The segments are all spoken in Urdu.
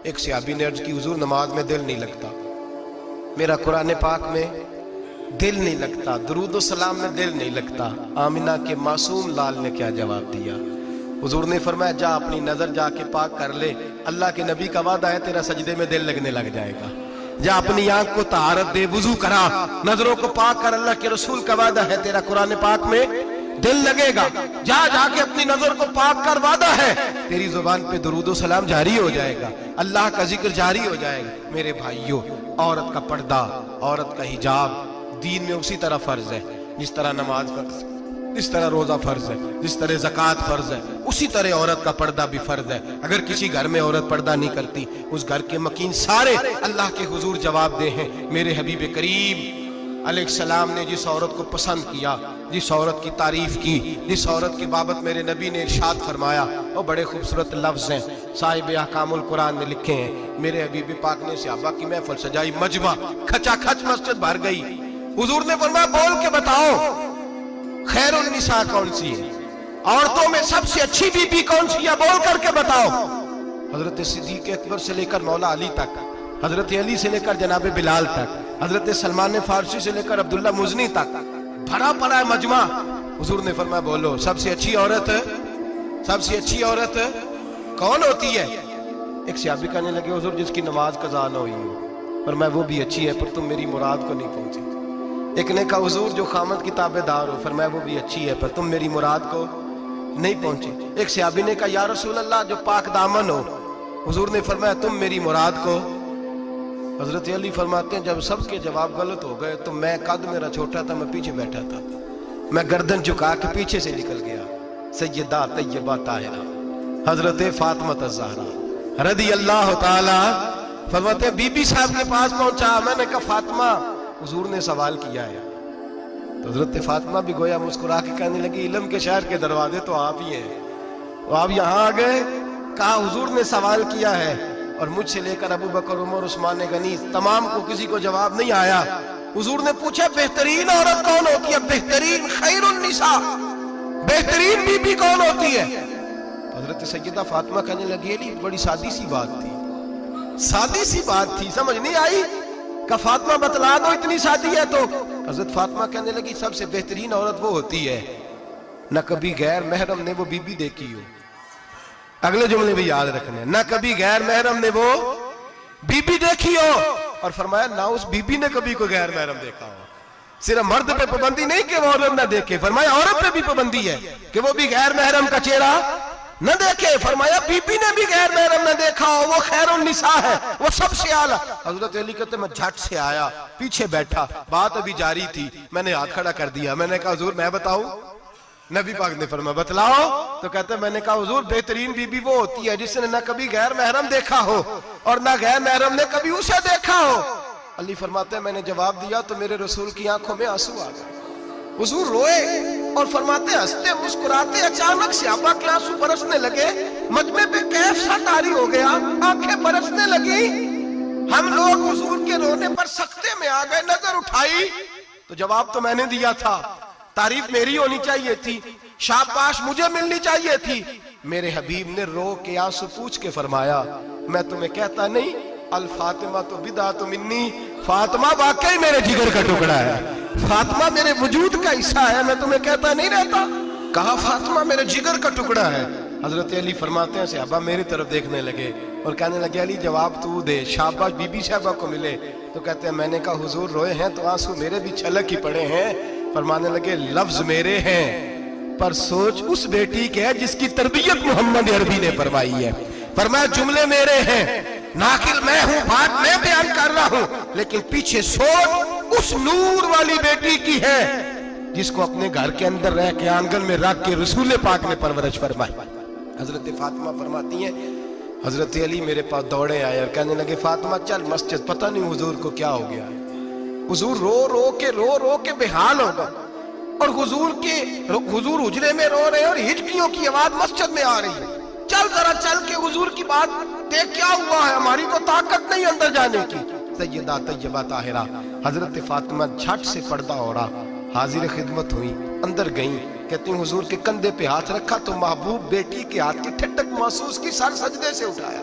ایک صحابی نے عرض کی حضور نماز میں دل نہیں لگتا، میرا قرآن پاک میں دل نہیں لگتا، درود و سلام میں دل نہیں لگتا۔ آمینہ کے معصوم لال نے کیا جواب دیا؟ حضور نے فرمایا جا اپنی نظر جا کے پاک کر لے، اللہ کے نبی کا وعدہ ہے تیرا سجدے میں دل لگنے لگ جائے گا۔ جا اپنی آنکھ کو طہارت دے، وضو کرا، نظروں کو پاک کر، اللہ کے رسول کا وعدہ ہے تیرا قرآن پاک میں دل لگے گا۔ جا کے اپنی نظر کو پاک کر، وعدہ ہے تیری زبان پہ درود و سلام جاری ہو جائے گا، اللہ کا ذکر جاری ہو جائے گا۔ میرے بھائیوں، عورت کا پردہ، عورت کا حجاب دین میں اسی طرح فرض ہے جس طرح نماز فرض ہے، جس طرح روزہ فرض ہے، جس طرح زکوٰۃ فرض ہے، اسی طرح عورت کا پردہ بھی فرض ہے۔ اگر کسی گھر میں عورت پردہ نہیں کرتی، اس گھر کے مکین سارے اللہ کے حضور جواب دے ہیں۔ میرے حبیب کریم علیہ السلام نے جس عورت کو پسند کیا، جس عورت کی تعریف کی، جس عورت کی بابت میرے نبی نے ارشاد فرمایا، وہ بڑے خوبصورت لفظ ہیں، صاحب احکام القرآن نے لکھے ہیں۔ میرے حبیب پاک نے صحابہ کی محفل سجائی، مجمع کھچا کھچ مسجد بھر گئی۔ حضور نے فرمایا بول کے بتاؤ خیر النساء کون سی ہے، عورتوں میں سب سے اچھی بی بی کون سی ہے، بول کر کے بتاؤ۔ حضرت صدیق اکبر سے لے کر مولا علی تک، حضرت علی سے لے کر جناب بلال تک، حضرت سلمان فارسی سے لے کر عبداللہ مزنی تک بھرا پڑا ہے مجمع۔ حضور نے فرمایا بولو سب سے اچھی عورت، سب سے اچھی عورت کون ہوتی ہے؟ ایک صحابی کہنے لگے حضور جس کی نماز قضا نہ ہوئی ہو، فرمایا وہ بھی اچھی ہے پر تم میری مراد کو نہیں پہنچی۔ ایک نے کہا حضور جو خامد کی تابع دار ہو، فرمایا وہ بھی اچھی ہے پر تم میری مراد کو نہیں پہنچی۔ ایک صحابی نے کہا یا رسول اللہ جو پاک دامن ہو، حضور نے فرمایا تم میری مراد کو۔ حضرت علی فرماتے ہیں جب سب کے جواب غلط ہو گئے تو میں، قد میرا چھوٹا تھا، میں پیچھے بیٹھا تھا، میں گردن جھکا کے پیچھے سے نکل گیا۔ سیدہ طیبہ طاہرہ حضرت فاطمہ الزہرا رضی اللہ تعالی، فرماتے ہیں بی بی صاحب کے پاس پہنچا، میں نے کہا فاطمہ حضور نے سوال کیا ہے۔ تو حضرت فاطمہ بھی گویا مسکرا کے کہنے لگی علم کے شہر کے دروازے تو آپ ہی ہیں، تو آپ یہاں آ گئے۔ کہا حضور نے سوال کیا ہے اور مجھ سے لے کر ابو بکر، عمر، عثمان غنی تمام کو کسی کو جواب نہیں آیا۔ حضور نے پوچھا بہترین عورت کون ہوتی ہے، بہترین خیر النساء، بہترین بی بی کون ہوتی ہے؟ حضرت سیدہ فاطمہ کہنے لگی علی بڑی سادی سی بات تھی، سادی سی بات تھی، سمجھ نہیں آئی؟ کہ فاطمہ بتلا دو اتنی سادی ہے تو۔ حضرت فاطمہ کہنے لگی سب سے بہترین عورت وہ ہوتی ہے نہ کبھی غیر محرم نے وہ بی بی دیکھی ہو، اگلے جملے بھی یاد رکھنے، نہ کبھی غیر محرم نے وہ بی بی دیکھی ہو، اور فرمایا نہ اس بی بی نے کبھی کوئی غیر محرم دیکھا ہو۔ صرف مرد پہ پابندی نہیں کہ وہ عورت نہ دیکھے، فرمایا عورت پہ بھی پابندی ہے کہ وہ بھی غیر محرم کا چہرہ نہ دیکھے، فرمایا بی بی نے بھی غیر محرم نہ دیکھا ہو، وہ خیر النساء ہے، وہ سب سے اعلیٰ۔ حضرت علی کہتے میں جھٹ سے آیا، پیچھے بیٹھا، بات ابھی جاری تھی، میں نے ہاتھ کھڑا کر دیا، میں نے کہا حضور میں بتاؤں؟ نبی پاک نے فرمایا بتلاؤ۔ تو کہتے ہیں میں نے کہا حضور بہترین بی بی وہ ہوتی ہے جس نے نہ کبھی غیر محرم دیکھا ہو اور نہ غیر محرم نے کبھی اسے دیکھا ہو۔ علی فرماتے ہیں میں نے جواب دیا تو میرے رسول کی آنکھوں میں آنسو آ گئے، حضور روئے اور فرماتے ہیں ہنستے مسکراتے اچانک صحابہ کے آنسو برسنے لگے، مجمع پہ کیف سا طاری ہو گیا، آنکھیں برسنے لگی۔ ہم لوگ حضور کے رونے پر سکتے میں آ گئے، نظر اٹھائی تو جواب تو میں نے دیا تھا، تعریف میری ہونی چاہیے تھی، شاباش مجھے ملنی چاہیے تھی۔ میرے حبیب نے رو کے آنسو پوچھ کے فرمایا میں تمہیں کہتا نہیں الفاطمہ تو بدعۃ منی، فاطمہ واقعی میرے جگر کا ٹکڑا ہے، فاطمہ میرے وجود کا حصہ ہے، میں تمہیں کہتا نہیں رہتا؟ کہا فاطمہ میرے جگر کا ٹکڑا ہے۔ حضرت علی فرماتے ہیں صحابہ میری طرف دیکھنے لگے اور کہنے لگے علی جواب تو دے، شاباش بی بی صاحبہ کو ملے۔ تو کہتے ہیں میں نے کہا حضور روئے ہیں تو آنسو میرے بھی چھلک ہی پڑے ہیں۔ فرمانے لگے لفظ میرے ہیں پر سوچ اس بیٹی کے ہے جس کی تربیت محمد عربی نے فرمائی ہے۔ فرمایا جملے میرے ہیں، ناقل میں ہوں، بات میں بیان کر رہا ہوں، لیکن پیچھے سوچ اس نور والی بیٹی کی ہے جس کو اپنے گھر کے اندر رہ کے آنگن میں رکھ کے رسول پاک نے پرورش فرمائی۔ حضرت فاطمہ فرماتی ہیں حضرت علی میرے پاس دوڑے آئے اور کہنے لگے فاطمہ چل مسجد، پتہ نہیں حضور کو کیا ہو گیا ہے۔ حضور رو رو کے بحال ہو گئے اور حضور حجرے میں رو رہے ہیں اور ہچکیوں کی آواز مسجد میں آ رہی ہے، چل ذرا چل کے حضور کی بات دیکھ کیا ہوا ہے، ہماری تو طاقت نہیں اندر جانے کی۔ سیدہ طیبہ طاہرہ حضرت فاطمہ جھٹ سے پردہ اوڑا، حاضر خدمت ہوئی، اندر گئیں، کہتی ہیں حضور کے کندھے پہ ہاتھ رکھا تو محبوب بیٹی کے ہاتھ کی ٹھٹک محسوس کی، سر سجدے سے اٹھایا،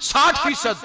60%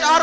4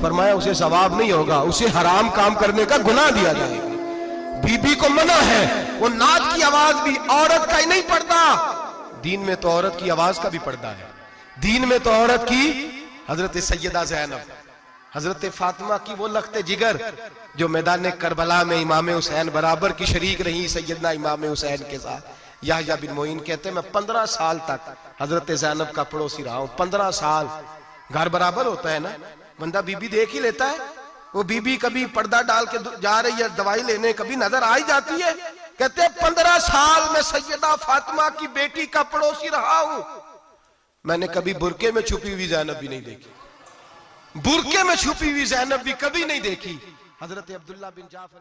فرمایا اسے ثواب نہیں ہوگا, اسے حرام کام کرنے کا گناہ دیا جائے گا. بی بی کو منع ہے, وہ نعت کی آواز بھی عورت کا ہی نہیں پڑتا, دین میں تو عورت کی آواز کا بھی پردہ ہے. دین میں تو عورت کی, حضرت سیدہ زینب, حضرت فاطمہ کی وہ لخت جگر جو میدان کربلا میں امام حسین برابر کی شریک رہی سیدنا امام حسین کے ساتھ. یحییٰ بن معین کہتے ہیں میں 15 سال تک حضرت زینب کا پڑوسی رہا ہوں. 15 سال. گھر برابر ہوتا ہے نا, بندہ بی بی دیکھ ہی لیتا ہے. وہ بی بی کبھی پردہ ڈال کے جا رہی ہے دوائی لینے, کبھی نظر آ ہی جاتی ہے. کہتے ہیں 15 سال میں سیدہ فاطمہ کی بیٹی کا پڑوسی رہا ہوں, میں نے کبھی برقعے میں چھپی ہوئی زینب بھی نہیں دیکھی. برقعے میں چھپی ہوئی زینب بھی کبھی نہیں دیکھی. حضرت عبداللہ بن جعفر